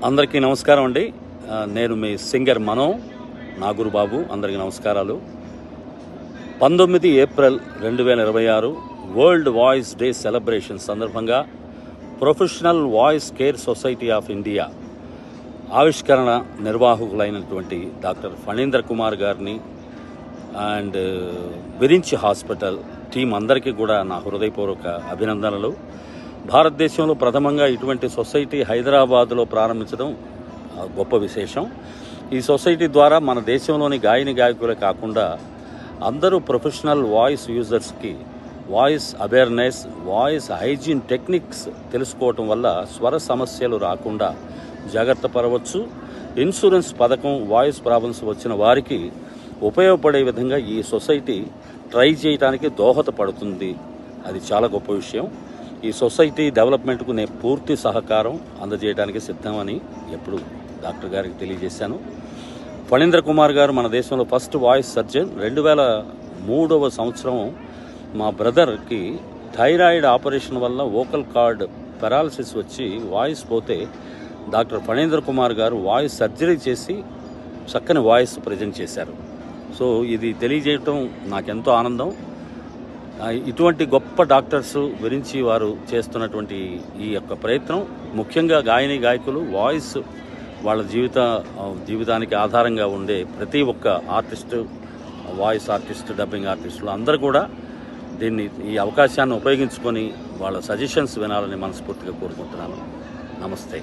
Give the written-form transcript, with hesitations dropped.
అందరికీ నమస్కారం అండి. నేను మీ సింగర్ మనో నాగూరు బాబు. అందరికీ నమస్కారాలు. 19 April 2026 world voice day celebration సందర్భంగా professional voice care society of India ఆవిష్కరణ నిర్వాహకులైనటువంటి డాక్టర్ ఫణీంద్ర కుమార్ గారిని అండ్ విరించి హాస్పిటల్ టీం అందరికీ కూడా నా హృదయపూర్వక అభినందనలు. భారతదేశంలో ప్రథమంగా ఇటువంటి సొసైటీ హైదరాబాద్లో ప్రారంభించడం గొప్ప విశేషం. ఈ సొసైటీ ద్వారా మన దేశంలోని గాయకులే కాకుండా అందరూ ప్రొఫెషనల్ వాయిస్ యూజర్స్కి voice awareness, voice hygiene techniques తెలుసుకోవటం వల్ల స్వర సమస్యలు రాకుండా జాగ్రత్త పడవచ్చు. ఇన్సూరెన్స్ పథకం వాయిస్ ప్రాబ్లమ్స్ వచ్చిన వారికి ఉపయోగపడే విధంగా ఈ సొసైటీ ట్రై చేయడానికి దోహదపడుతుంది. అది చాలా గొప్ప విషయం. ఈ సొసైటీ డెవలప్మెంట్కు నేను పూర్తి సహకారం అందజేయడానికి సిద్ధమని ఎప్పుడు డాక్టర్ గారికి తెలియజేశాను. ఫణీంద్ర కుమార్ గారు మన దేశంలో ఫస్ట్ వాయిస్ సర్జన్. 2003వ సంవత్సరం మా బ్రదర్కి థైరాయిడ్ ఆపరేషన్ వల్ల వోకల్ కార్డ్ పెరాలసిస్ వచ్చి వాయిస్ పోతే డాక్టర్ ఫణీంద్ర కుమార్ గారు వాయిస్ సర్జరీ చేసి చక్కని వాయిస్ ప్రజెంట్ చేశారు. సో ఇది తెలియజేయటం నాకెంతో ఆనందం. ఇటువంటి గొప్ప డాక్టర్స్ గురించి వారు చేస్తున్నటువంటి ఈ యొక్క ప్రయత్నం ముఖ్యంగా గాయకులు వాయిస్ వాళ్ళ జీవితానికి ఆధారంగా ఉండే ప్రతి ఒక్క ఆర్టిస్టు, వాయిస్ ఆర్టిస్ట్, డబ్బింగ్ ఆర్టిస్టులు అందరూ కూడా ఈ అవకాశాన్ని ఉపయోగించుకొని వాళ్ళ సజెషన్స్ వినాలని మనస్ఫూర్తిగా కోరుకుంటున్నాను. నమస్తే.